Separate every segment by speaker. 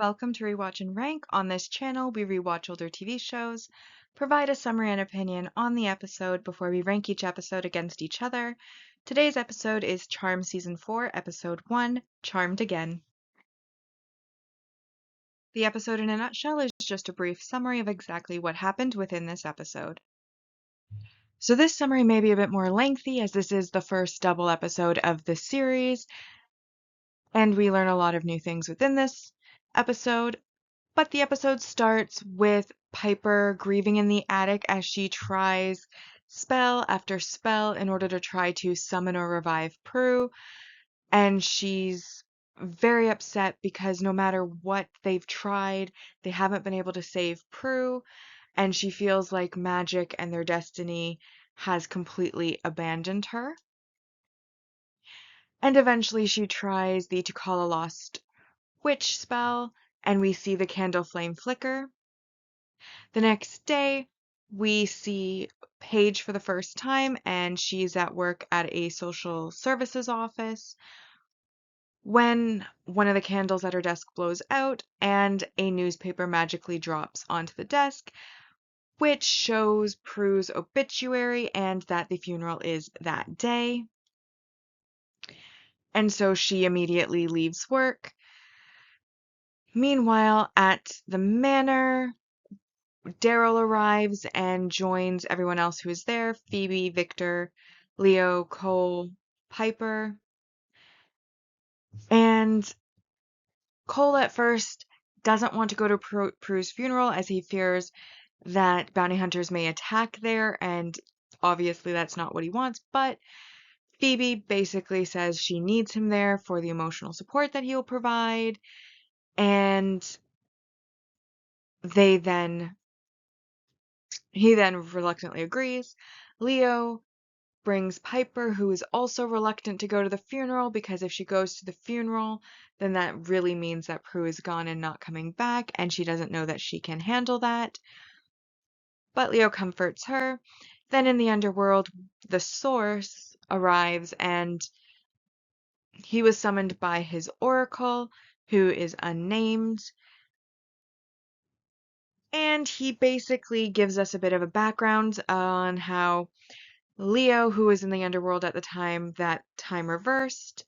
Speaker 1: Welcome to Rewatch and Rank. On this channel, we rewatch older TV shows, provide a summary and opinion on the episode before we rank each episode against each other. Today's episode is Charmed Season 4, Episode 1, Charmed Again. The episode in a nutshell is just a brief summary of exactly what happened within this episode. So this summary may be a bit more lengthy as this is the first double episode of the series, and we learn a lot of new things within this episode. But the episode starts with Piper grieving in the attic as she tries spell after spell in order to try to summon or revive Prue, and she's very upset because no matter what they've tried, they haven't been able to save Prue, and she feels like magic and their destiny has completely abandoned her. And eventually she tries the To Call a Lost Witch spell, and we see the candle flame flicker. The next day, we see Paige for the first time, and she's at work at a social services office when one of the candles at her desk blows out and a newspaper magically drops onto the desk, which shows Prue's obituary and that the funeral is that day. And so she immediately leaves work. Meanwhile, at the manor, Daryl arrives and joins everyone else who is there: Phoebe, Victor, Leo, Cole, Piper. And Cole at first doesn't want to go to Prue's funeral as he fears that bounty hunters may attack there, and obviously that's not what he wants, but Phoebe basically says she needs him there for the emotional support that he'll provide, and he then reluctantly agrees. Leo brings Piper, who is also reluctant to go to the funeral because if she goes to the funeral, then that really means that Prue is gone and not coming back, and she doesn't know that she can handle that. But Leo comforts her. Then in the underworld, the Source arrives, and he was summoned by his oracle, who is unnamed. And he basically gives us a bit of a background on how Leo, who was in the underworld at the time that time reversed,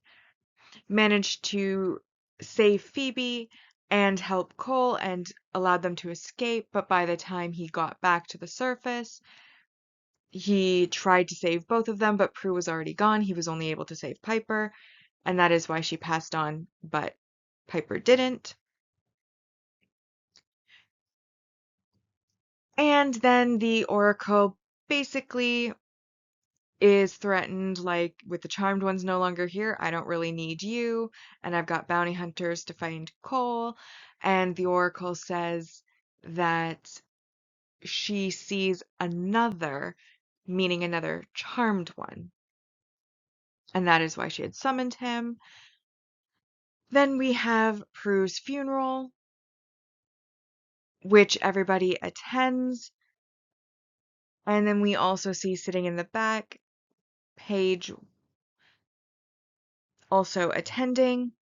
Speaker 1: managed to save Phoebe and help Cole and allowed them to escape, but by the time he got back to the surface, he tried to save both of them, but Prue was already gone. He was only able to save Piper, and that is why she passed on, but Piper didn't. And then the Oracle basically is threatened, like, with the Charmed ones no longer here, I don't really need you, and I've got bounty hunters to find Cole. And the Oracle says that she sees another, meaning another Charmed one, and that is why she had summoned him. Then we have Prue's funeral, which everybody attends, and then we also see sitting in the back Paige also attending.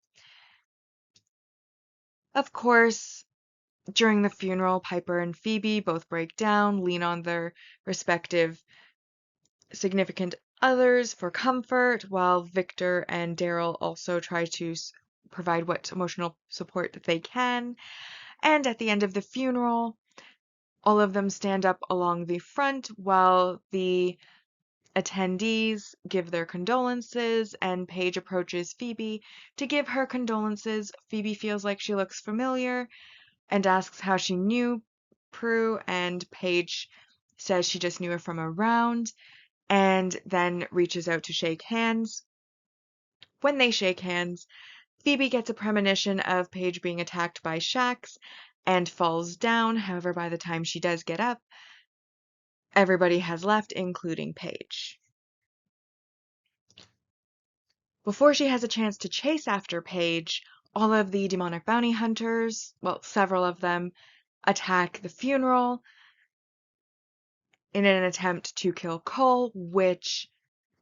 Speaker 1: Of course, during the funeral, Piper and Phoebe both break down, lean on their respective significant others for comfort, while Victor and Daryl also try to provide what emotional support that they can. And at the end of the funeral, all of them stand up along the front while the attendees give their condolences, and Paige approaches Phoebe to give her condolences. Phoebe feels like she looks familiar and asks how she knew Prue, and Paige says she just knew her from around, and then reaches out to shake hands. When they shake hands, Phoebe gets a premonition of Paige being attacked by Shax and falls down. However, by the time she does get up, everybody has left, including Paige. Before she has a chance to chase after Paige, all of the demonic bounty hunters, well, several of them, attack the funeral in an attempt to kill Cole, which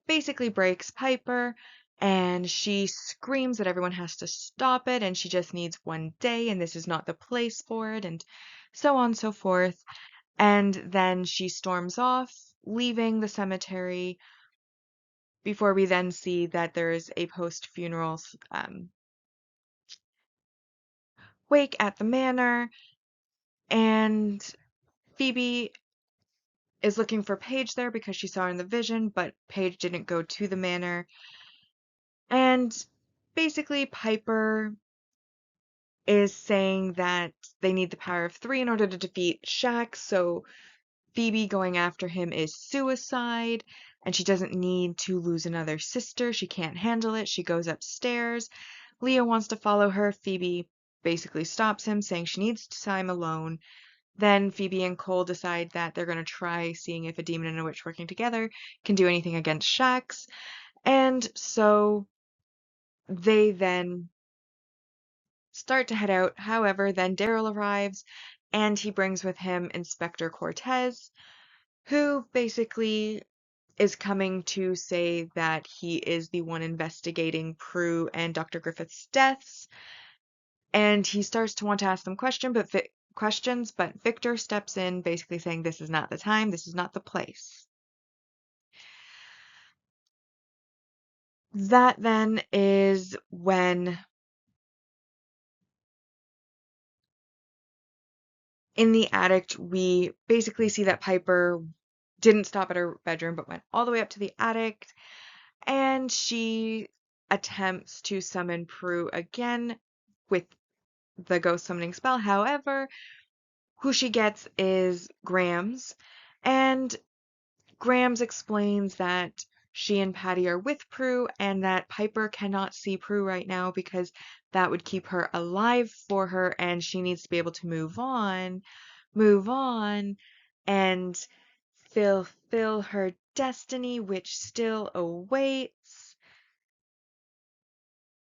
Speaker 1: basically breaks Piper, and she screams that everyone has to stop it and she just needs 1 day and this is not the place for it, and so on and so forth. And then she storms off, leaving the cemetery before we then see that there is a post-funeral wake at the manor, and Phoebe is looking for Paige there because she saw her in the vision, but Paige didn't go to the manor. And basically, Piper is saying that they need the power of 3 in order to defeat Shax, so Phoebe going after him is suicide, and she doesn't need to lose another sister. She can't handle it. She goes upstairs. Leo wants to follow her. Phoebe basically stops him, saying she needs time alone. Then Phoebe and Cole decide that they're going to try seeing if a demon and a witch working together can do anything against Shax. And so they then start to head out. However, then Daryl arrives and he brings with him Inspector Cortez, who basically is coming to say that he is the one investigating Prue and Dr. Griffith's deaths. And he starts to want to ask them questions, but Victor steps in, basically saying this is not the time, this is not the place. That then is when, in the attic, we basically see that Piper didn't stop at her bedroom but went all the way up to the attic, and she attempts to summon Prue again with the ghost summoning spell. However, who she gets is Grams, and Grams explains that she and Patty are with Prue and that Piper cannot see Prue right now because that would keep her alive for her and she needs to be able to move on, and fulfill her destiny, which still awaits.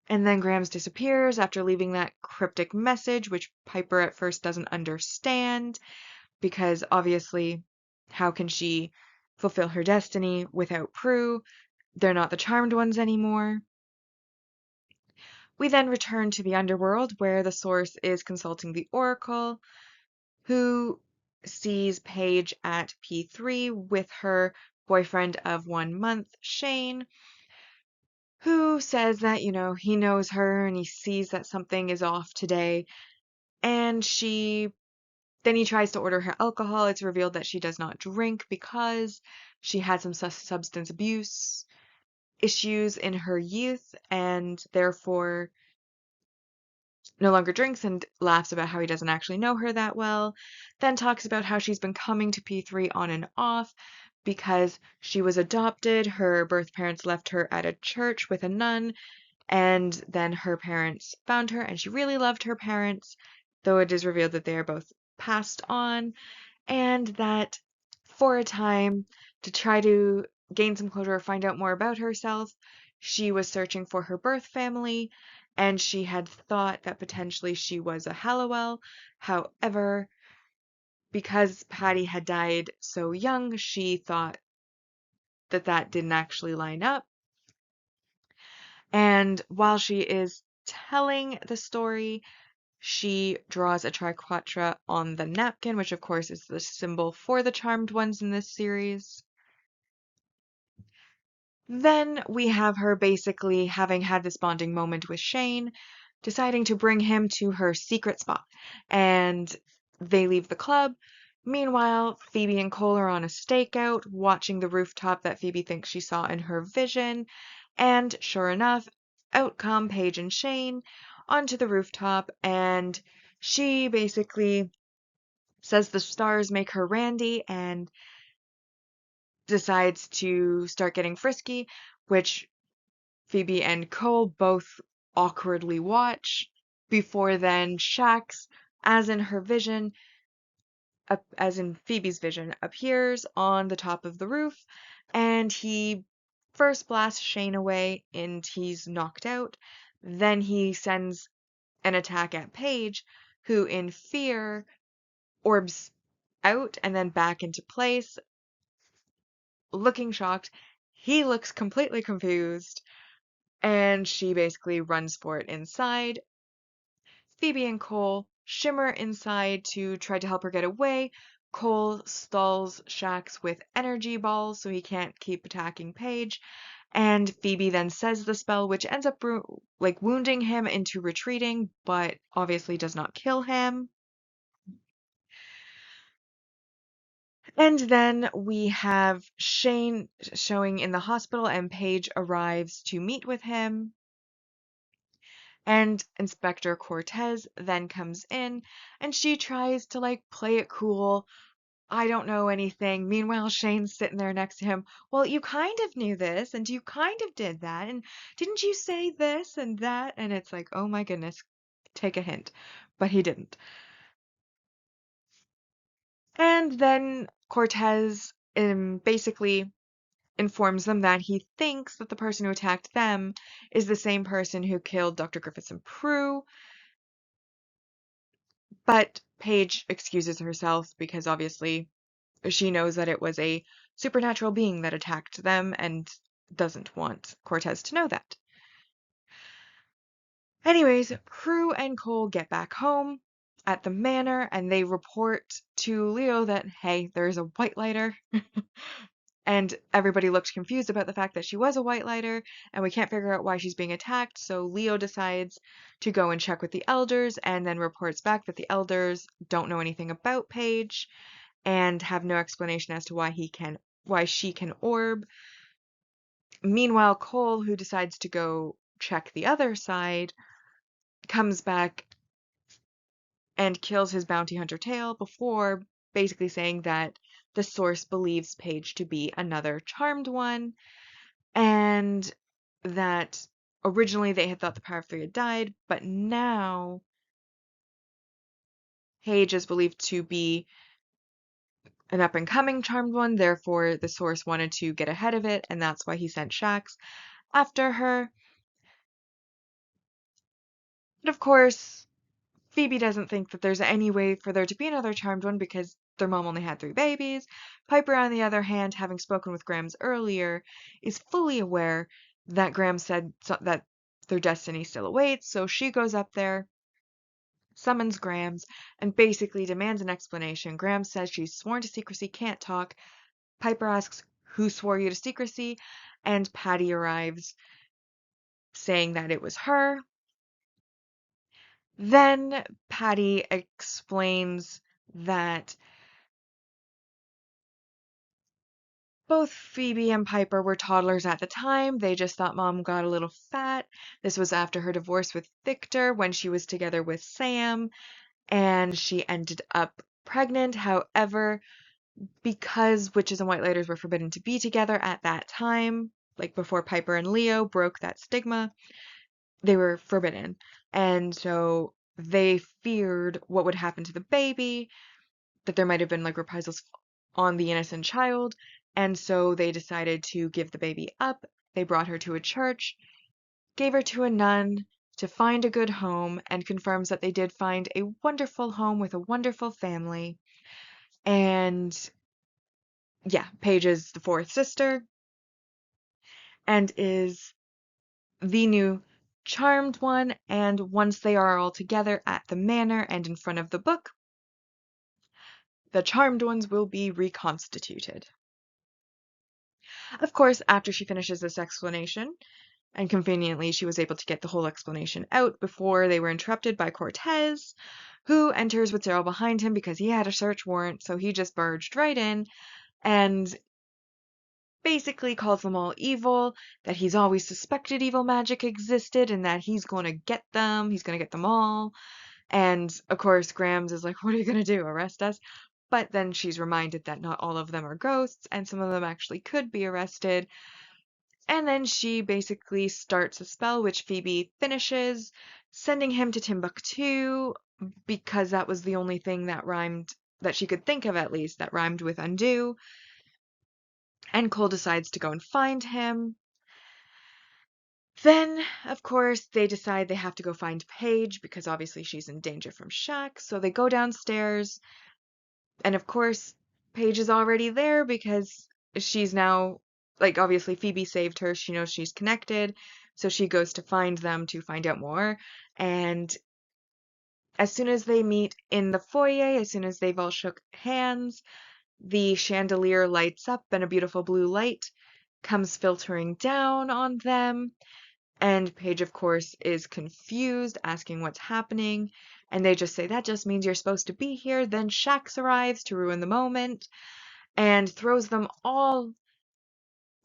Speaker 1: And then Grams disappears after leaving that cryptic message, which Piper at first doesn't understand, because obviously, how can she fulfill her destiny without Prue? They're not the Charmed ones anymore. We then return to the underworld, where the Source is consulting the Oracle, who sees Paige at P3 with her boyfriend of 1 month, Shane, who says that, he knows her and he sees that something is off today. And then he tries to order her alcohol. It's revealed that she does not drink because she had some substance abuse issues in her youth and therefore no longer drinks, and laughs about how he doesn't actually know her that well. Then talks about how she's been coming to P3 on and off because she was adopted. Her birth parents left her at a church with a nun, and then her parents found her, and she really loved her parents, though it is revealed that they are both passed on, and that for a time, to try to gain some closure or find out more about herself, she was searching for her birth family, and she had thought that potentially she was a Hallowell. However, because Patty had died so young, she thought that that didn't actually line up. And while she is telling the story, she draws a triquetra on the napkin, which of course is the symbol for the Charmed ones in this series. Then we have her basically having had this bonding moment with Shane, deciding to bring him to her secret spot, and they leave the club. Meanwhile, Phoebe and Cole are on a stakeout, watching the rooftop that Phoebe thinks she saw in her vision, and sure enough, out come Paige and Shane onto the rooftop, and she basically says the stars make her Randy and decides to start getting frisky, which Phoebe and Cole both awkwardly watch. Before then, Shax, as in her vision, as in Phoebe's vision, appears on the top of the roof, and he first blasts Shane away and he's knocked out. Then he sends an attack at Paige, who in fear orbs out and then back into place, looking shocked. He looks completely confused, and she basically runs for it inside. Phoebe and Cole shimmer inside to try to help her get away. Cole stalls Shax with energy balls so he can't keep attacking Paige, and Phoebe then says the spell, which ends up wounding him into retreating, but obviously does not kill him. And then we have Shane showing in the hospital, and Paige arrives to meet with him. And Inspector Cortez then comes in, and she tries to play it cool. I don't know anything. Meanwhile, Shane's sitting there next to him. Well, you kind of knew this, and you kind of did that, and didn't you say this and that? And it's like, oh my goodness, take a hint. But he didn't. And then Cortez basically informs them that he thinks that the person who attacked them is the same person who killed Dr. Griffiths and Prue. But Paige excuses herself because obviously she knows that it was a supernatural being that attacked them and doesn't want Cortez to know that. Anyways, Prue and Cole get back home at the manor and they report to Leo that, hey, there's a white lighter. And everybody looked confused about the fact that she was a white lighter, and we can't figure out why she's being attacked. So Leo decides to go and check with the elders, and then reports back that the elders don't know anything about Paige and have no explanation as to why she can orb. Meanwhile, Cole, who decides to go check the other side, comes back and kills his bounty hunter tail before basically saying that the source believes Paige to be another charmed one, and that originally they had thought the Power of Three had died, but now Paige is believed to be an up-and-coming charmed one, therefore the source wanted to get ahead of it, and that's why he sent Shax after her. But of course, Phoebe doesn't think that there's any way for there to be another charmed one because their mom only had 3 babies. Piper, on the other hand, having spoken with Grams earlier, is fully aware that Graham said that their destiny still awaits, so she goes up there, summons Grams, and basically demands an explanation. Grams says she's sworn to secrecy, can't talk. Piper asks, who swore you to secrecy? And Patty arrives saying that it was her. Then Patty explains that both Phoebe and Piper were toddlers at the time. They just thought mom got a little fat. This was after her divorce with Victor when she was together with Sam, and she ended up pregnant. However, because witches and white lighters were forbidden to be together at that time, like before Piper and Leo broke that stigma, they were forbidden. And so they feared what would happen to the baby, that there might have been reprisals on the innocent child, and so they decided to give the baby up. They brought her to a church, gave her to a nun to find a good home, and confirms that they did find a wonderful home with a wonderful family. And yeah, Paige is the 4th sister and is the new charmed one, and once they are all together at the manor and in front of the book, the charmed ones will be reconstituted. Of course, after she finishes this explanation, and conveniently she was able to get the whole explanation out before they were interrupted by Cortez, who enters with Daryl behind him because he had a search warrant, so he just barged right in and basically calls them all evil, that he's always suspected evil magic existed, and that he's going to get them, he's going to get them all. And of course, Grams is like, what are you going to do, arrest us? But then she's reminded that not all of them are ghosts, and some of them actually could be arrested. And then she basically starts a spell, which Phoebe finishes, sending him to Timbuktu, because that was the only thing that rhymed, that she could think of at least, that rhymed with undo. And Cole decides to go and find him. Then, of course, they decide they have to go find Paige because obviously she's in danger from Shaq. So they go downstairs, and of course, Paige is already there because she's now, obviously Phoebe saved her. She knows she's connected. So she goes to find them to find out more. And as soon as they meet in the foyer, as soon as they've all shook hands, the chandelier lights up and a beautiful blue light comes filtering down on them. And Paige, of course, is confused, asking what's happening. And they just say, that just means you're supposed to be here. Then Shax arrives to ruin the moment and throws them all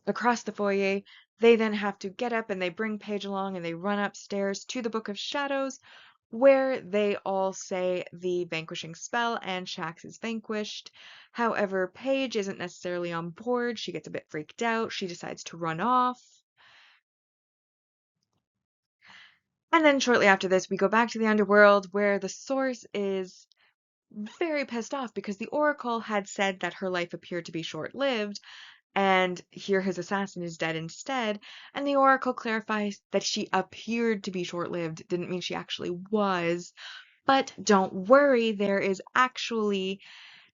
Speaker 1: across the foyer. They then have to get up and they bring Paige along and they run upstairs to the Book of Shadows, where they all say the vanquishing spell and Shax is vanquished. However, Paige isn't necessarily on board. She gets a bit freaked out. She decides to run off. And then shortly after this, we go back to the underworld where the source is very pissed off because the Oracle had said that her life appeared to be short-lived, and here his assassin is dead instead. And the Oracle clarifies that she appeared to be short-lived, didn't mean she actually was. But don't worry, there is actually,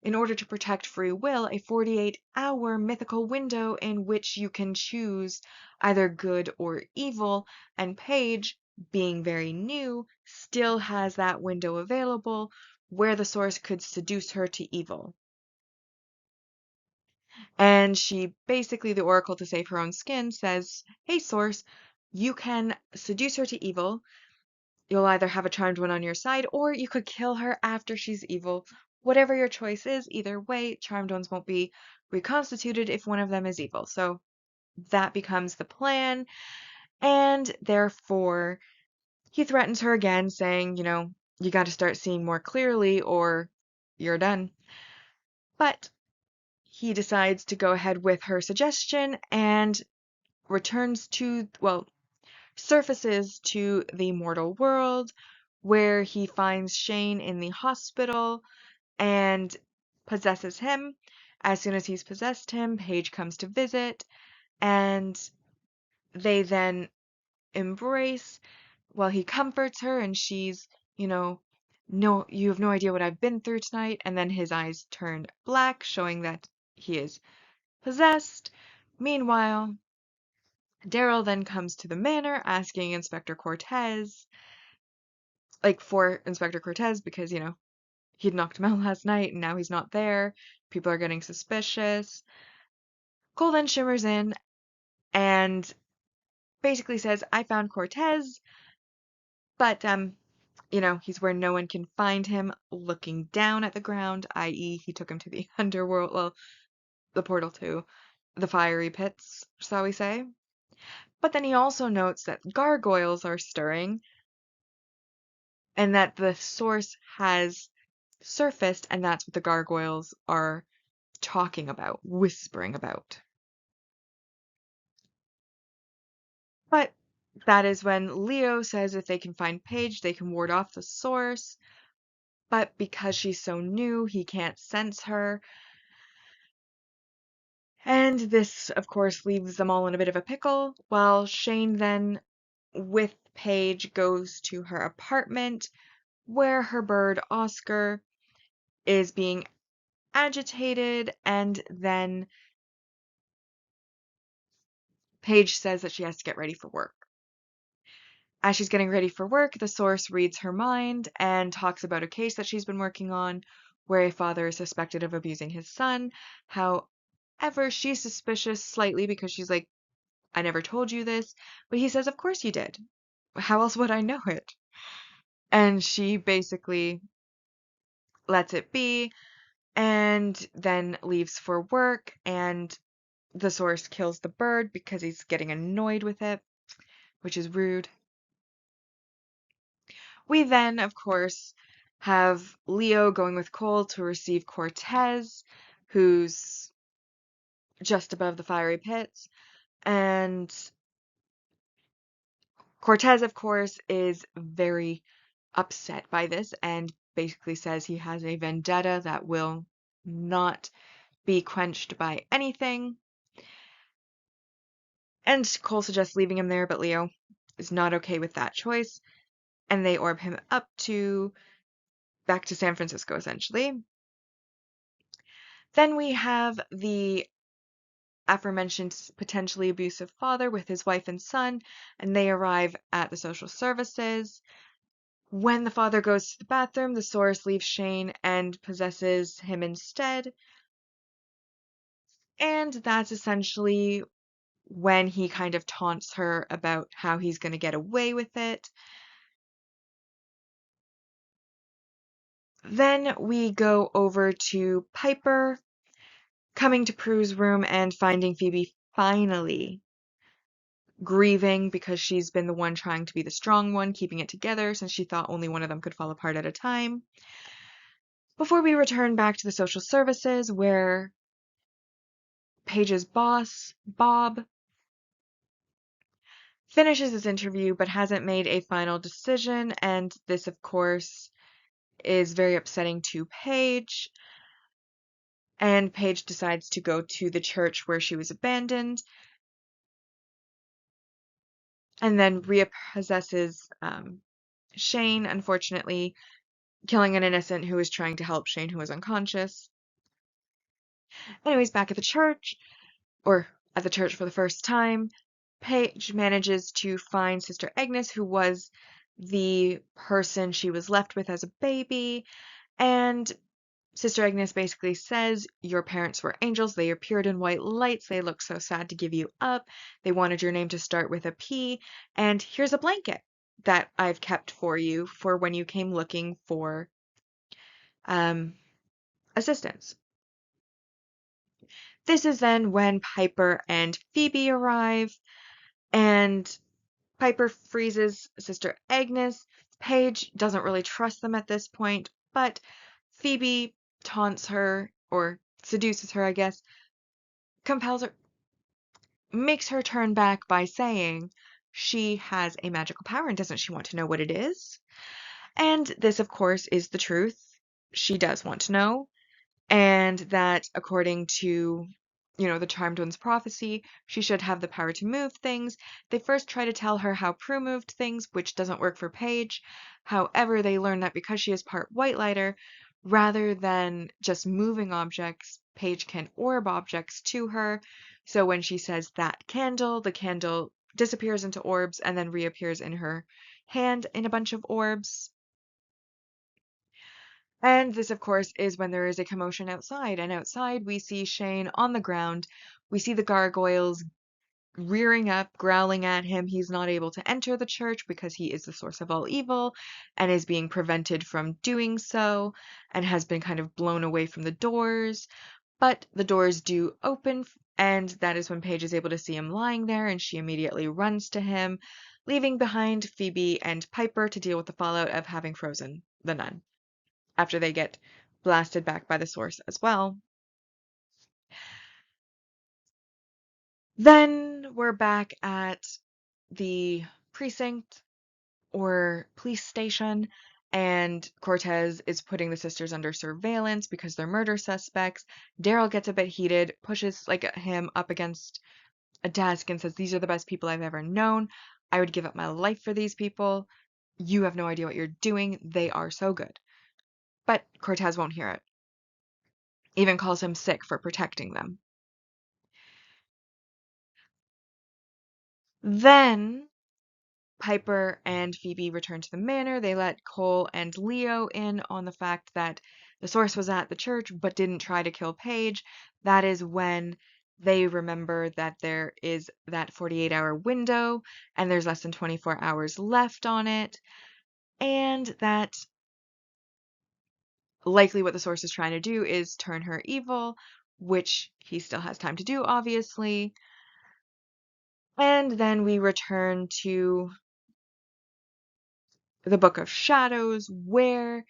Speaker 1: in order to protect free will, a 48-hour mythical window in which you can choose either good or evil, and Paige, being very new, still has that window available where the source could seduce her to evil. And she basically, the Oracle, to save her own skin, says, hey, source, you can seduce her to evil. You'll either have a charmed one on your side, or you could kill her after she's evil. Whatever your choice is, either way, charmed ones won't be reconstituted if one of them is evil. So that becomes the plan. And therefore, he threatens her again, saying, you got to start seeing more clearly or you're done. But he decides to go ahead with her suggestion and returns to, well, surfaces to the mortal world, where he finds Shane in the hospital and possesses him. As soon as he's possessed him, Paige comes to visit, and they then embrace while he comforts her, and she's, no, you have no idea what I've been through tonight. And then his eyes turn black, showing that he is possessed. Meanwhile, Daryl then comes to the manor asking Inspector Cortez, for Inspector Cortez, because, he'd knocked him out last night and now he's not there. People are getting suspicious. Cole then shimmers in and basically says, I found Cortez, but, he's where no one can find him, looking down at the ground, i.e. he took him to the underworld, well, the portal to the fiery pits, shall we say. But then he also notes that gargoyles are stirring and that the source has surfaced, and that's what the gargoyles are talking about, whispering about. But that is when Leo says if they can find Paige, they can ward off the source. But because she's so new, he can't sense her. And this, of course, leaves them all in a bit of a pickle, while Shane then, with Paige, goes to her apartment, where her bird, Oscar, is being agitated, and then Paige says that she has to get ready for work. As she's getting ready for work, the source reads her mind and talks about a case that she's been working on where a father is suspected of abusing his son. However, she's suspicious slightly because she's like, I never told you this. But he says, of course you did. How else would I know it? And she basically lets it be and then leaves for work, and the source kills the bird because he's getting annoyed with it, which is rude. We then, of course, have Leo going with Cole to receive Cortez, who's just above the fiery pits. And Cortez, of course, is very upset by this and basically says he has a vendetta that will not be quenched by anything. And Cole suggests leaving him there, but Leo is not okay with that choice. And they orb him up back to San Francisco, essentially. Then we have the aforementioned potentially abusive father with his wife and son, and they arrive at the social services. When the father goes to the bathroom, the source leaves Shane and possesses him instead. And that's essentially when he kind of taunts her about how he's going to get away with it. Then we go over to Piper coming to Prue's room and finding Phoebe finally grieving because she's been the one trying to be the strong one, keeping it together since she thought only one of them could fall apart at a time. Before we return back to the social services, where Paige's boss, Bob, finishes his interview but hasn't made a final decision, and this, of course, is very upsetting to Paige. And Paige decides to go to the church where she was abandoned, and then repossesses Shane, unfortunately, killing an innocent who was trying to help Shane, who was unconscious. Anyways, back at the church, or at the church for the first time, Paige manages to find Sister Agnes, who was the person she was left with as a baby, and Sister Agnes basically says, your parents were angels, they appeared in white lights, they looked so sad to give you up, they wanted your name to start with a P, and here's a blanket that I've kept for you for when you came looking for assistance. This is then when Piper and Phoebe arrive, and Piper freezes Sister Agnes. Paige doesn't really trust them at this point, but Phoebe taunts her, or seduces her, I guess, compels her, makes her turn back by saying she has a magical power and doesn't she want to know what it is? And this, of course, is the truth. She does want to know. And that according to, the Charmed One's prophecy, she should have the power to move things. They first try to tell her how Prue moved things, which doesn't work for Paige. However, they learn that because she is part White Lighter, rather than just moving objects, Paige can orb objects to her. So when she says that candle, the candle disappears into orbs and then reappears in her hand in a bunch of orbs. And this, of course, is when there is a commotion outside. And outside, we see Shane on the ground. We see the gargoyles rearing up, growling at him. He's not able to enter the church because he is the source of all evil and is being prevented from doing so and has been kind of blown away from the doors. But the doors do open, and that is when Paige is able to see him lying there, and she immediately runs to him, leaving behind Phoebe and Piper to deal with the fallout of having frozen the nun after they get blasted back by the source as well. Then we're back at the precinct or police station, and Cortez is putting the sisters under surveillance because they're murder suspects. Daryl gets a bit heated, pushes him up against a desk and says, these are the best people I've ever known. I would give up my life for these people. You have no idea what you're doing. They are so good. But Cortez won't hear it. Even calls him sick for protecting them. Then Piper and Phoebe return to the manor. They let Cole and Leo in on the fact that the source was at the church but didn't try to kill Paige. That is when they remember that there is that 48-hour window and there's less than 24 hours left on it, and that likely what the source is trying to do is turn her evil, which he still has time to do, obviously. And then we return to the Book of Shadows, where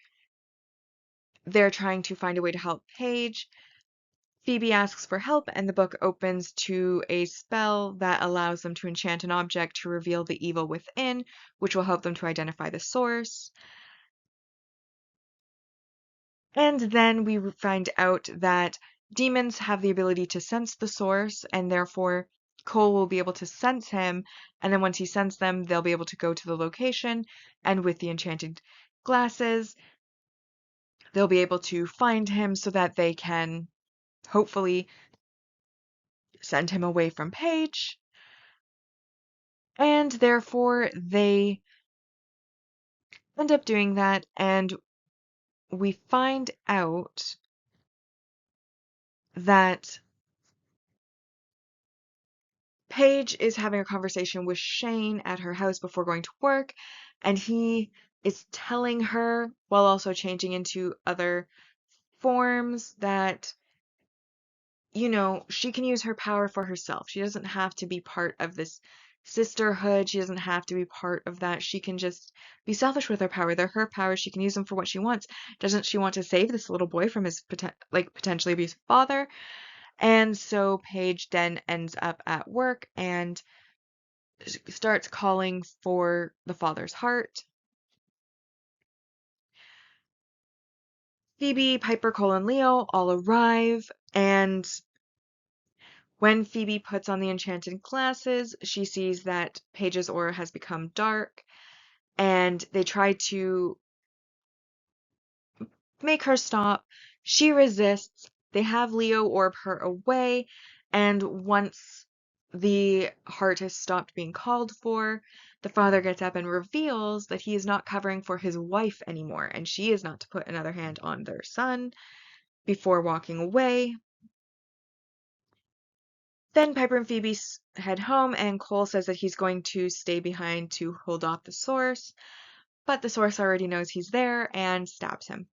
Speaker 1: they're trying to find a way to help Paige. Phoebe asks for help, and the book opens to a spell that allows them to enchant an object to reveal the evil within, which will help them to identify the source. And then we find out that demons have the ability to sense the source, and therefore Cole will be able to sense him, and then once he senses them, they'll be able to go to the location, and with the enchanted glasses, they'll be able to find him so that they can hopefully send him away from Paige, and therefore they end up doing that, and we find out that Paige is having a conversation with Shane at her house before going to work, and he is telling her, while also changing into other forms, that, she can use her power for herself. She doesn't have to be part of this sisterhood. She doesn't have to be part of that. She can just be selfish with her power. They're her powers. She can use them for what she wants. Doesn't she want to save this little boy from his potentially abusive father? And so Paige then ends up at work and starts calling for the father's heart. Phoebe, Piper, Cole, and Leo all arrive, and when Phoebe puts on the enchanted glasses, she sees that Paige's aura has become dark, and they try to make her stop. She resists. They have Leo orb her away, and once the heart has stopped being called for, the father gets up and reveals that he is not covering for his wife anymore, and she is not to put another hand on their son before walking away. Then Piper and Phoebe head home, and Cole says that he's going to stay behind to hold off the source, but the source already knows he's there and stabs him.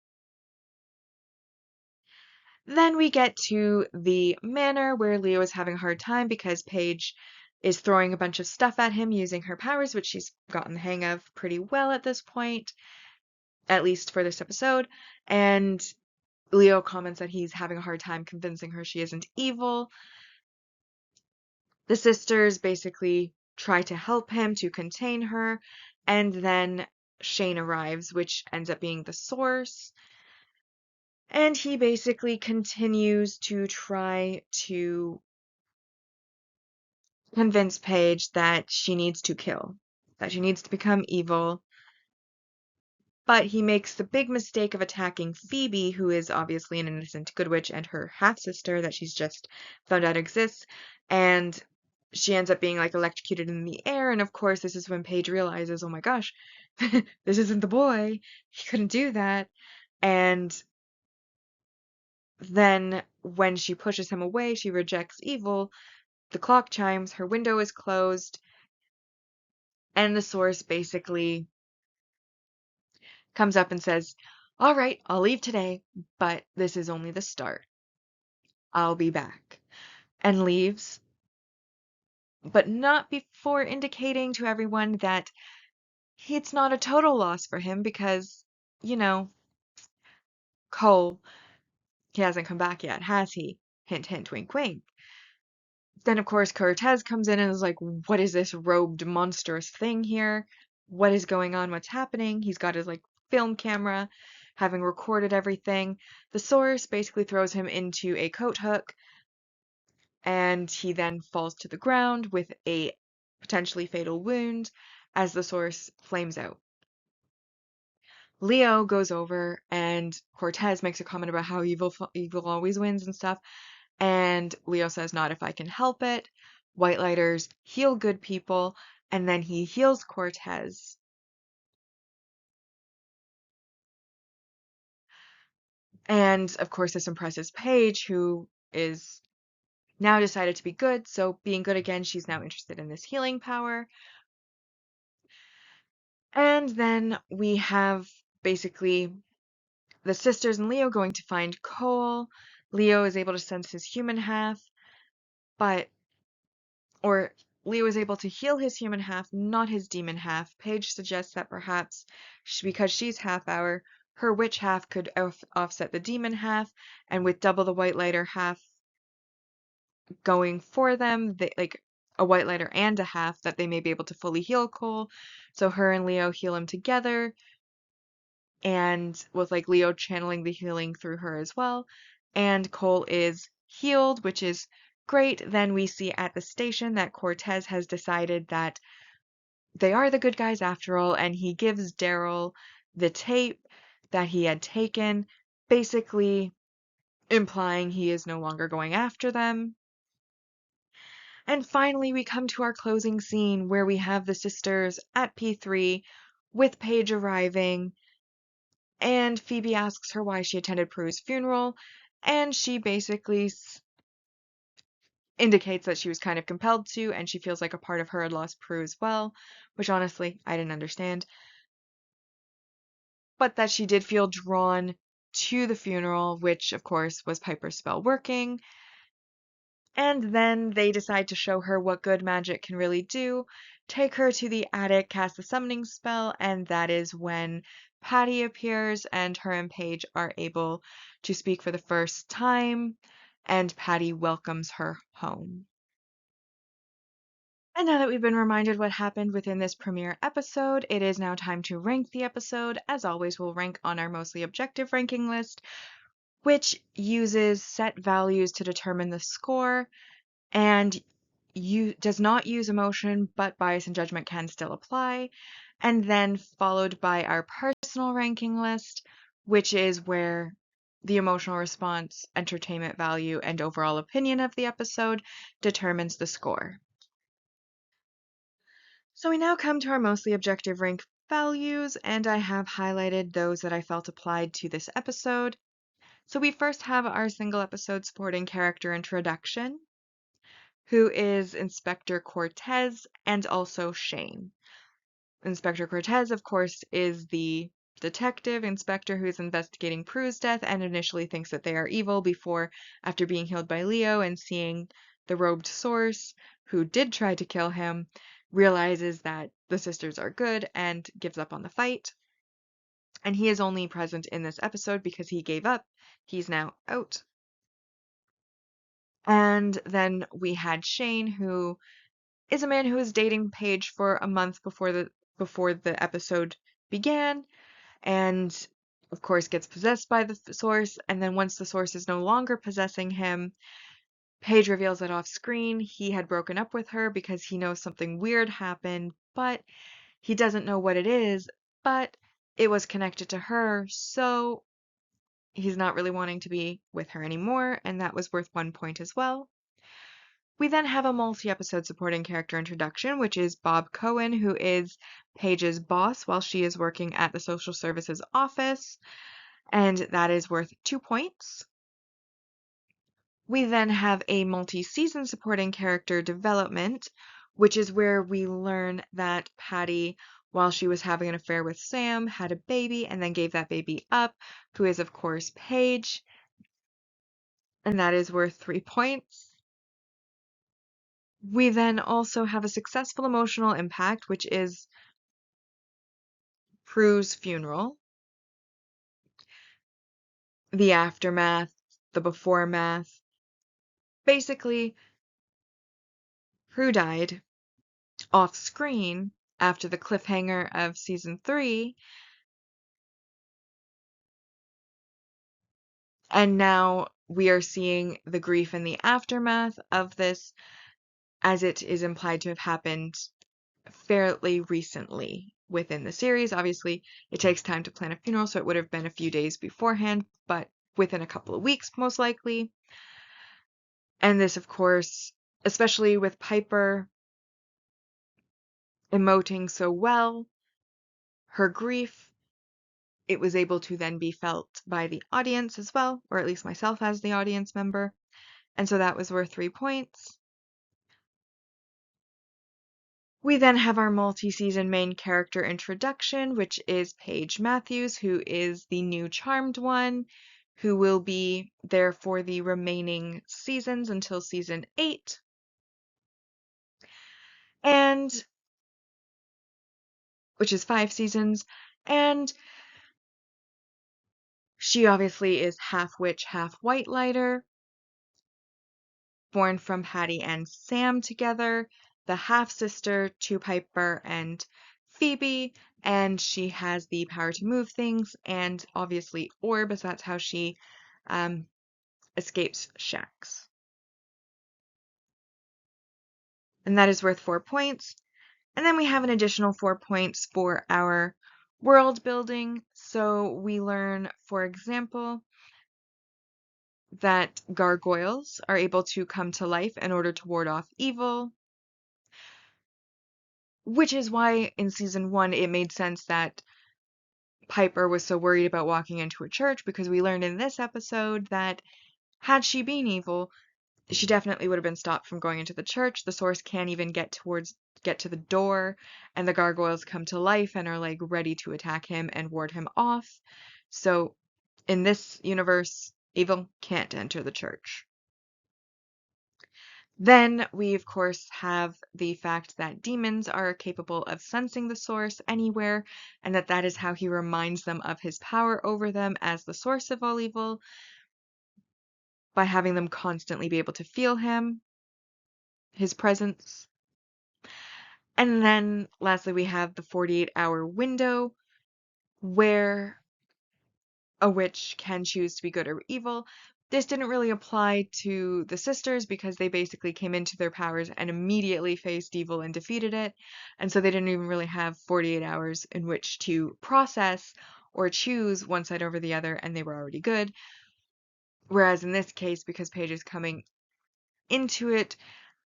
Speaker 1: Then we get to the manor where Leo is having a hard time because Paige is throwing a bunch of stuff at him using her powers, which she's gotten the hang of pretty well at this point, at least for this episode. And Leo comments that he's having a hard time convincing her she isn't evil. The sisters basically try to help him to contain her, and then Shane arrives, which ends up being the source. And he basically continues to try to convince Paige that she needs to kill, that she needs to become evil. But he makes the big mistake of attacking Phoebe, who is obviously an innocent good witch, and her half-sister that she's just found out exists. And she ends up being like electrocuted in the air. And of course, this is when Paige realizes, oh my gosh, this isn't the boy. He couldn't do that. And then when she pushes him away, she rejects evil. The clock chimes, her window is closed, and the source basically comes up and says, all right, I'll leave today, but this is only the start. I'll be back. And leaves, but not before indicating to everyone that it's not a total loss for him because, you know, Cole, he hasn't come back yet, has he? Hint, hint, wink, wink. Then, of course, Cortez comes in and is like, what is this robed monstrous thing here? What is going on? What's happening? He's got his, film camera, having recorded everything. The source basically throws him into a coat hook, and he then falls to the ground with a potentially fatal wound as the source flames out. Leo goes over, and Cortez makes a comment about how evil always wins and stuff. And Leo says, not if I can help it. White lighters heal good people, and then he heals Cortez. And of course, this impresses Paige, who is now decided to be good. So, being good again, she's now interested in this healing power. And then we have basically the sisters and Leo going to find Cole. Leo is able to sense his human half, or Leo is able to heal his human half, not his demon half. Paige suggests that perhaps because she's half hour, her witch half could offset the demon half, and with double the white lighter half going for them, like a white lighter and a half, that they may be able to fully heal Cole. So her and Leo heal him together, and with Leo channeling the healing through her as well. And Cole is healed, which is great. Then we see at the station that Cortez has decided that they are the good guys after all, and he gives Daryl the tape that he had taken, basically implying he is no longer going after them. And finally, we come to our closing scene where we have the sisters at P3 with Paige arriving, and Phoebe asks her why she attended Prue's funeral, and she basically indicates that she was kind of compelled to, and she feels like a part of her had lost Prue as well, which honestly, I didn't understand. But that she did feel drawn to the funeral, which of course was Piper's spell working. And then they decide to show her what good magic can really do, take her to the attic, cast the summoning spell, and that is when Patty appears and her and Paige are able to speak for the first time, and Patty welcomes her home. And now that we've been reminded what happened within this premiere episode, it is now time to rank the episode. As always, we'll rank on our mostly objective ranking list, which uses set values to determine the score and does not use emotion, but bias and judgment can still apply. And then followed by our personal ranking list, which is where the emotional response, entertainment value, and overall opinion of the episode determines the score. So we now come to our mostly objective rank values, and I have highlighted those that I felt applied to this episode. So we first have our single episode supporting character introduction, who is Inspector Cortez and also Shane. Inspector Cortez, of course, is the detective inspector who is investigating Prue's death and initially thinks that they are evil before, after being healed by Leo and seeing the robed source, who did try to kill him, realizes that the sisters are good and gives up on the fight. And he is only present in this episode because he gave up. He's now out. And then we had Shane, who is a man who was dating Paige for a month before the episode began, and of course gets possessed by the source. And then once the source is no longer possessing him, Paige reveals that off screen he had broken up with her because he knows something weird happened, but he doesn't know what it is, but it was connected to her, so he's not really wanting to be with her anymore, and that was worth 1 point as well. We then have a multi-episode supporting character introduction, which is Bob Cohen, who is Paige's boss while she is working at the social services office, and that is worth 2 points. We then have a multi-season supporting character development, which is where we learn that Patty, while she was having an affair with Sam, had a baby and then gave that baby up, who is, of course, Paige, and that is worth 3 points. We then also have a successful emotional impact, which is Prue's funeral, the aftermath, the before math. Basically, Prue died off screen after the cliffhanger of season 3, and now we are seeing the grief and the aftermath of this, as it is implied to have happened fairly recently within the series. Obviously, it takes time to plan a funeral, so it would have been a few days beforehand, but within a couple of weeks, most likely. And this, of course, especially with Piper emoting so well, her grief, it was able to then be felt by the audience as well, or at least myself as the audience member. And so that was worth 3 points. We then have our multi-season main character introduction, which is Paige Matthews, who is the new Charmed one, who will be there for the remaining seasons until season 8. And which is 5 seasons, and she obviously is half witch, half white lighter, born from Patty and Sam together, the half-sister to Piper and Phoebe, and she has the power to move things and obviously orbs. That's how she escapes Shax. And that is worth 4 points. And then we have an additional 4 points for our world building. So we learn, for example, that gargoyles are able to come to life in order to ward off evil, which is why in season 1 it made sense that Piper was so worried about walking into a church, because we learned in this episode that had she been evil, she definitely would have been stopped from going into the church. The source can't even get to the door, and the gargoyles come to life and are like ready to attack him and ward him off. So in this universe, evil can't enter the church. Then we, of course, have the fact that demons are capable of sensing the source anywhere, and that is how he reminds them of his power over them as the source of all evil, by having them constantly be able to feel him, his presence. And then lastly, we have the 48-hour window where a witch can choose to be good or evil. This didn't really apply to the sisters because they basically came into their powers and immediately faced evil and defeated it. And so they didn't even really have 48 hours in which to process or choose one side over the other, and they were already good. Whereas in this case, because Paige is coming into it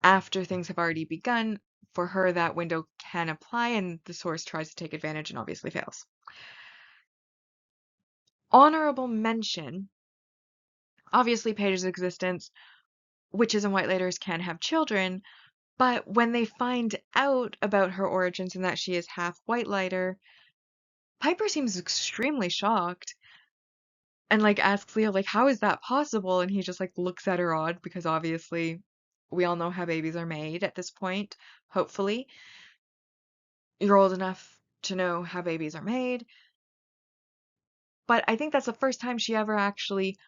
Speaker 1: after things have already begun, for her that window can apply, and the source tries to take advantage and obviously fails. Honorable mention, obviously Paige's existence, witches and whitelighters can have children, but when they find out about her origins and that she is half whitelighter, Piper seems extremely shocked and like asks Leo like, how is that possible? And he just like looks at her odd, because obviously we all know how babies are made at this point. Hopefully you're old enough to know how babies are made. But I think that's the first time she ever actually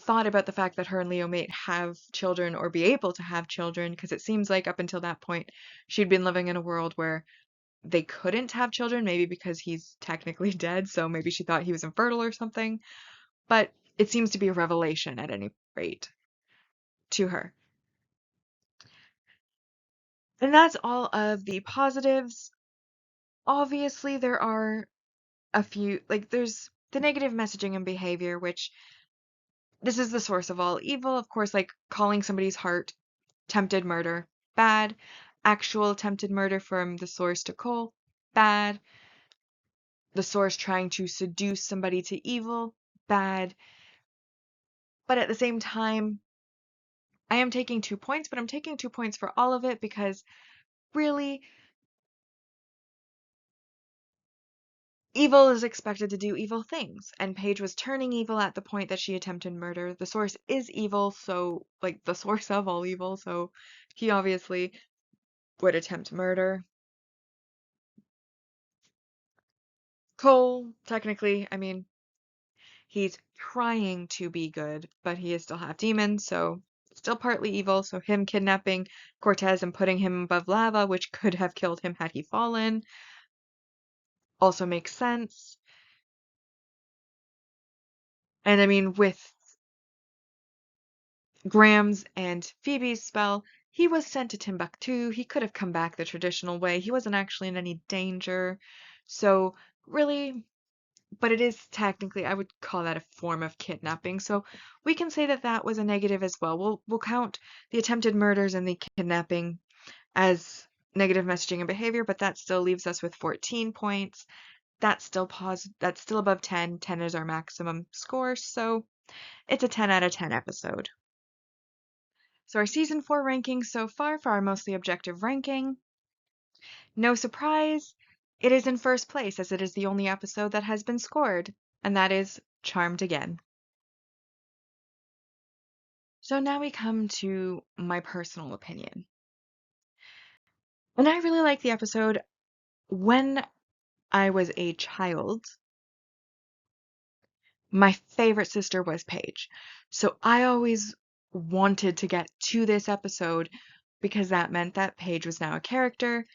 Speaker 1: thought about the fact that her and Leo may have children or be able to have children, because it seems like up until that point she'd been living in a world where they couldn't have children, maybe because he's technically dead, so maybe she thought he was infertile or something. But it seems to be a revelation at any rate to her. And that's all of the positives. Obviously, there are a few, like, there's the negative messaging and behavior, which this is the source of all evil. Of course, like calling somebody's heart tempted murder, bad. Actual attempted murder from the source to Cole, bad. The source trying to seduce somebody to evil, bad. But at the same time, I am taking 2 points, but I'm taking 2 points for all of it because really, evil is expected to do evil things, and Paige was turning evil at the point that she attempted murder. The source is evil, so, like, the source of all evil, so he obviously would attempt murder. Cole, technically, I mean, he's trying to be good, but he is still half demon, so still partly evil, so him kidnapping Cortez and putting him above lava, which could have killed him had he fallen, also makes sense. And I mean, with Graham's and Phoebe's spell, he was sent to Timbuktu. He could have come back the traditional way. He wasn't actually in any danger. So, really, but it is technically, I would call that a form of kidnapping. So, we can say that that was a negative as well. We'll count the attempted murders and the kidnapping as negative messaging and behavior, but that still leaves us with 14 points. That's still above 10. 10 is our maximum score, so it's a 10 out of 10 episode. So our season 4 rankings so far for our mostly objective ranking. No surprise, it is in first place as it is the only episode that has been scored, and that is Charmed again. So now we come to my personal opinion. And I really like the episode. When I was a child, my favorite sister was Paige. So I always wanted to get to this episode because that meant that Paige was now a character.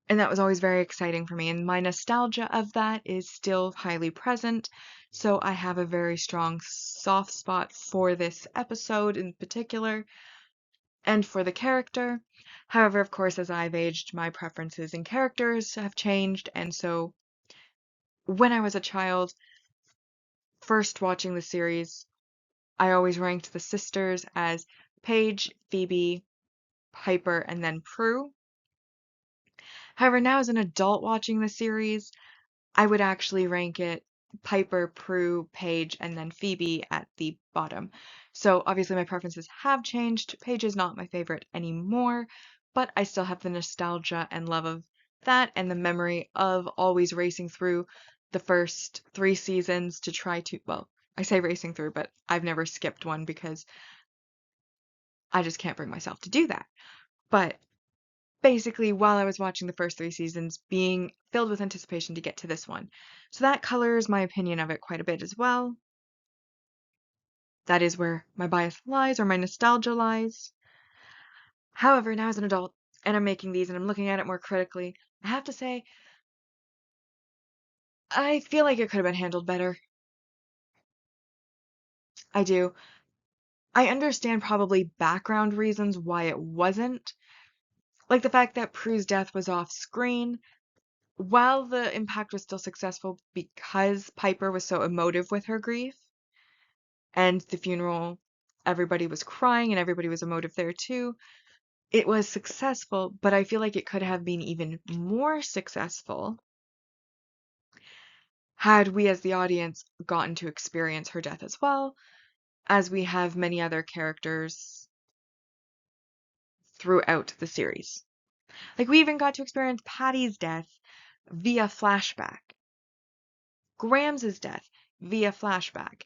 Speaker 1: And that was always very exciting for me. And my nostalgia of that is still highly present. So I have a very strong soft spot for this episode in particular and for the character. However, of course, as I've aged, my preferences in characters have changed. And so when I was a child, first watching the series, I always ranked the sisters as Paige, Phoebe, Piper, and then Prue. However, now as an adult watching the series, I would actually rank it Piper, Prue, Paige, and then Phoebe at the bottom. So obviously my preferences have changed. Paige is not my favorite anymore, but I still have the nostalgia and love of that and the memory of always racing through the first 3 seasons to try to, well, I say racing through, but I've never skipped one because I just can't bring myself to do that. But basically, while I was watching the first 3 seasons, being filled with anticipation to get to this one. So that colors my opinion of it quite a bit as well. That is where my bias lies or my nostalgia lies. However, now as an adult, and I'm making these and I'm looking at it more critically, I have to say, I feel like it could have been handled better. I do. I understand probably background reasons why it wasn't, like the fact that Prue's death was off screen. While the impact was still successful because Piper was so emotive with her grief, and the funeral, everybody was crying and everybody was emotive there too. It was successful, but I feel like it could have been even more successful had we as the audience gotten to experience her death as well, as we have many other characters throughout the series. Like we even got to experience Patty's death via flashback, Graham's death via flashback.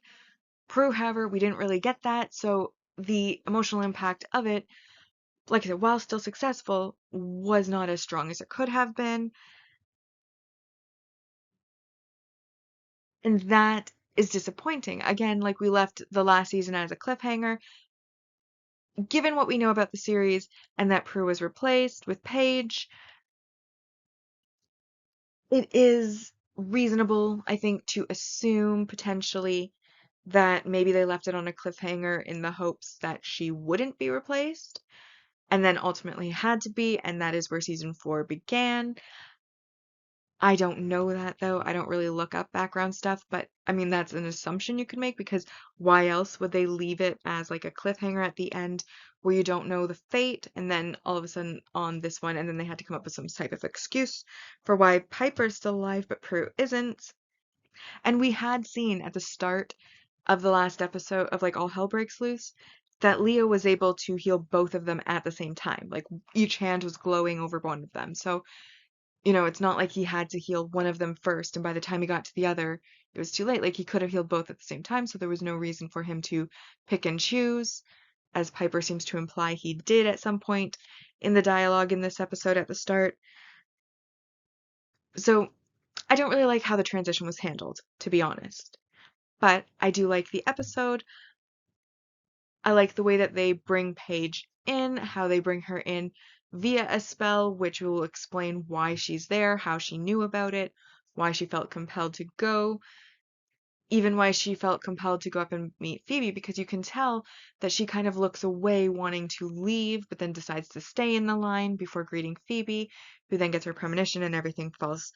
Speaker 1: Prue, however, we didn't really get that, so the emotional impact of it, like I said, while still successful, was not as strong as it could have been. And that is disappointing. Again, like we left the last season as a cliffhanger. Given what we know about the series and that Prue was replaced with Paige, it is reasonable, I think, to assume potentially that maybe they left it on a cliffhanger in the hopes that she wouldn't be replaced, and then ultimately had to be, and that is where season 4 began. I don't know that though. I don't really look up background stuff, but I mean, that's an assumption you could make because why else would they leave it as like a cliffhanger at the end where you don't know the fate and then all of a sudden on this one and then they had to come up with some type of excuse for why Piper's still alive but Prue isn't. And we had seen at the start of the last episode of like All Hell Breaks Loose that Leo was able to heal both of them at the same time. Like each hand was glowing over one of them. So it's not like he had to heal one of them first, and by the time he got to the other, it was too late. Like he could have healed both at the same time, so there was no reason for him to pick and choose, as Piper seems to imply he did at some point in the dialogue in this episode at the start. So I don't really like how the transition was handled, to be honest. But I do like the episode. I like the way that they bring Paige in, how they bring her in via a spell, which will explain why she's there, how she knew about it, why she felt compelled to go, even why she felt compelled to go up and meet Phoebe, because you can tell that she kind of looks away wanting to leave, but then decides to stay in the line before greeting Phoebe, who then gets her premonition and everything falls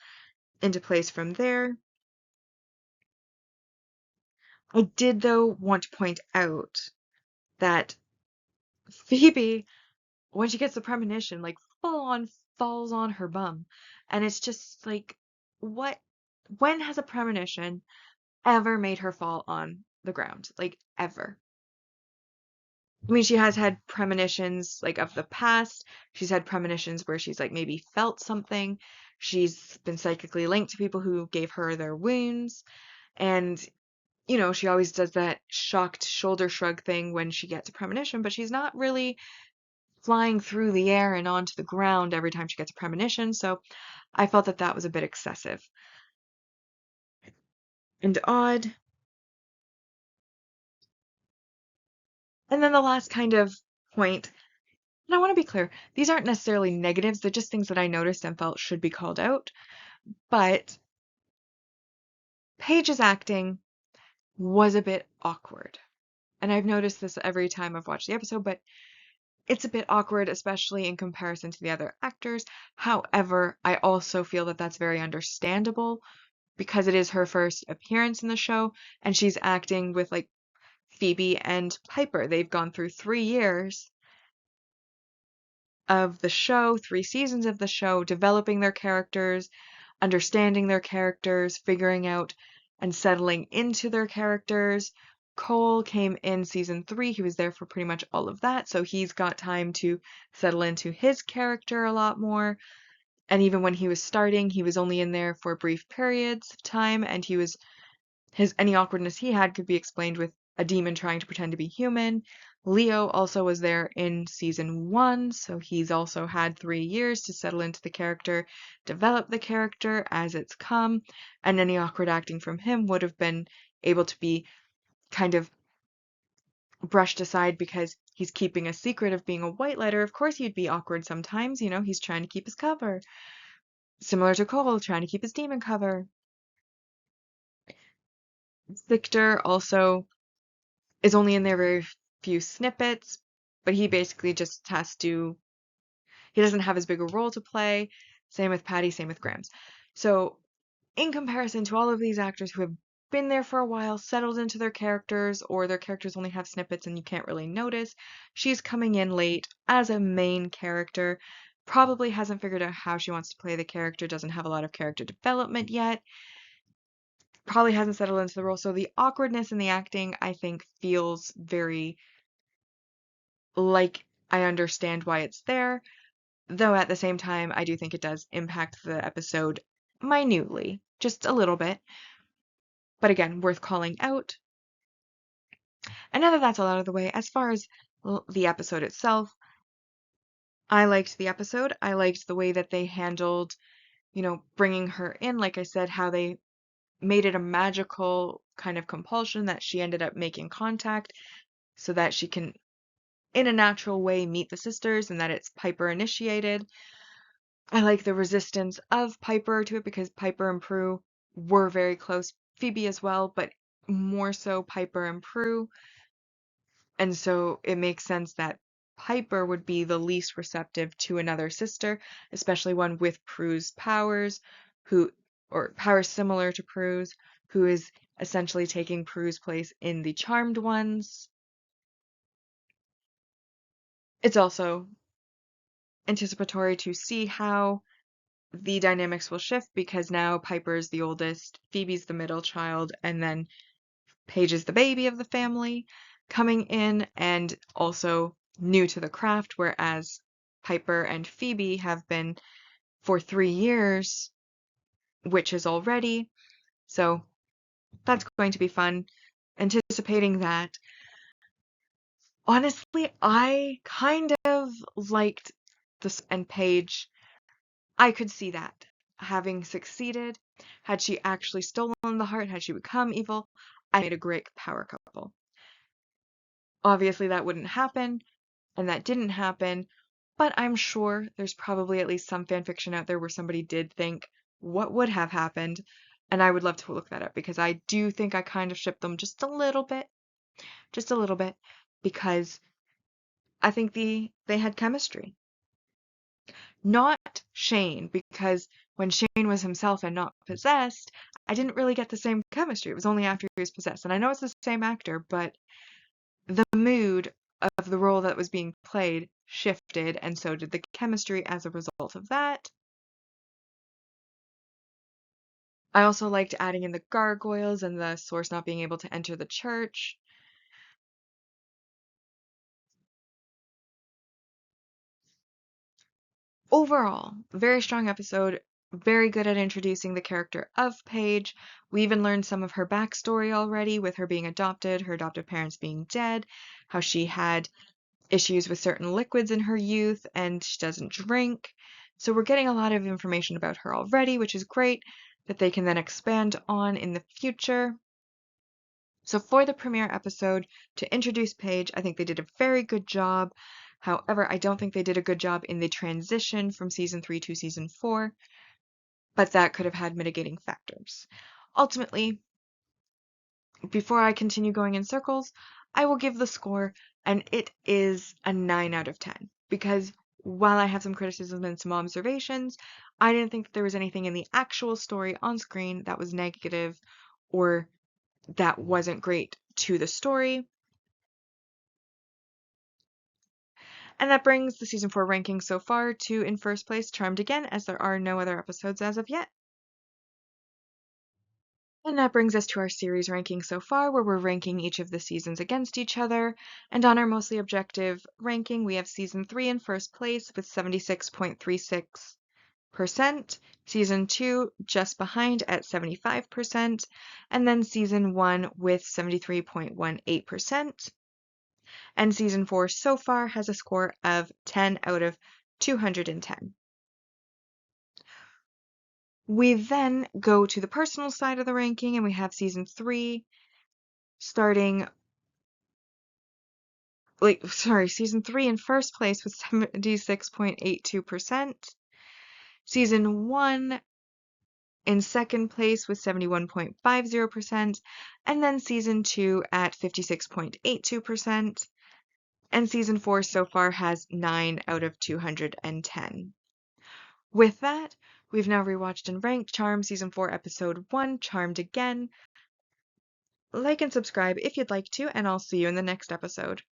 Speaker 1: into place from there. I did, though, want to point out that Phoebe, when she gets the premonition, like full on falls on her bum. And it's just like, what? When has a premonition ever made her fall on the ground? Like, ever. I mean, she has had premonitions like of the past. She's had premonitions where she's like maybe felt something. She's been psychically linked to people who gave her their wounds. And, she always does that shocked shoulder shrug thing when she gets a premonition, but she's not really flying through the air and onto the ground every time she gets a premonition, so I felt that that was a bit excessive and odd. And then the last kind of point, and I want to be clear, these aren't necessarily negatives, they're just things that I noticed and felt should be called out, but Paige's acting was a bit awkward. And I've noticed this every time I've watched the episode, but it's a bit awkward, especially in comparison to the other actors. However, I also feel that that's very understandable because it is her first appearance in the show and she's acting with like Phoebe and Piper. They've gone through 3 years of the show, 3 seasons of the show, developing their characters, understanding their characters, figuring out and settling into their characters. Cole came in season 3. He was there for pretty much all of that, so he's got time to settle into his character a lot more. And even when he was starting, he was only in there for brief periods of time, and any awkwardness he had could be explained with a demon trying to pretend to be human. Leo also was there in season 1, so he's also had 3 years to settle into the character, develop the character as it's come, and any awkward acting from him would have been able to be kind of brushed aside because he's keeping a secret of being a white lighter. Of course he'd be awkward sometimes, he's trying to keep his cover. Similar to Cole, trying to keep his demon cover. Victor also is only in there very few snippets, but he basically just he doesn't have as big a role to play. Same with Patty, same with Grams. So in comparison to all of these actors who have been there for a while, settled into their characters, or their characters only have snippets and you can't really notice, she's coming in late as a main character, probably hasn't figured out how she wants to play the character, doesn't have a lot of character development yet, probably hasn't settled into the role. So the awkwardness in the acting, I think, feels very like I understand why it's there, though at the same time, I do think it does impact the episode minutely, just a little bit. But again, worth calling out. And now that that's all out of the way, as far as the episode itself, I liked the episode. I liked the way that they handled, bringing her in. Like I said, how they made it a magical kind of compulsion that she ended up making contact so that she can, in a natural way, meet the sisters and that it's Piper initiated. I like the resistance of Piper to it because Piper and Prue were very close. Phoebe as well, but more so Piper and Prue. And so it makes sense that Piper would be the least receptive to another sister, especially one with Prue's powers, or powers similar to Prue's, who is essentially taking Prue's place in the Charmed ones. It's also anticipatory to see how the dynamics will shift because now Piper's the oldest, Phoebe's the middle child, and then Paige is the baby of the family coming in and also new to the craft, whereas Piper and Phoebe have been for 3 years witches already. So that's going to be fun. Anticipating that. Honestly, I kind of liked this and Paige. I could see that having succeeded. Had she actually stolen the heart, had she become evil, I made a great power couple. Obviously, that wouldn't happen, and that didn't happen, but I'm sure there's probably at least some fan fiction out there where somebody did think what would have happened, and I would love to look that up because I do think I kind of ship them just a little bit, because I think they had chemistry. Not Shane, because when Shane was himself and not possessed, I didn't really get the same chemistry. It was only after he was possessed. And I know it's the same actor, but the mood of the role that was being played shifted, and so did the chemistry as a result of that. I also liked adding in the gargoyles and the source not being able to enter the church. Overall, very strong episode, very good at introducing the character of Paige. We even learned some of her backstory already with her being adopted, her adoptive parents being dead, how she had issues with certain liquids in her youth and she doesn't drink. So we're getting a lot of information about her already, which is great that they can then expand on in the future. So for the premiere episode, to introduce Paige, I think they did a very good job. However, I don't think they did a good job in the transition from season 3 to season 4, but that could have had mitigating factors. Ultimately, before I continue going in circles, I will give the score, and it is a 9 out of 10, because while I have some criticisms and some observations, I didn't think that there was anything in the actual story on screen that was negative or that wasn't great to the story. And that brings the season 4 ranking so far to, in first place, Charmed again, as there are no other episodes as of yet. And that brings us to our series ranking so far, where we're ranking each of the seasons against each other. And on our mostly objective ranking, we have season 3 in first place with 76.36%, season 2 just behind at 75%, and then season 1 with 73.18%. And season 4 so far has a score of 10 out of 210. We then go to the personal side of the ranking, and we have season 3 starting, season 3 in first place with 76.82%, season 1 in second place with 71.50%, and then season 2 at 56.82%, and season 4 so far has 9 out of 210. With that, we've now rewatched and ranked Charmed Season 4, Episode 1, Charmed Again. Like and subscribe if you'd like to, and I'll see you in the next episode.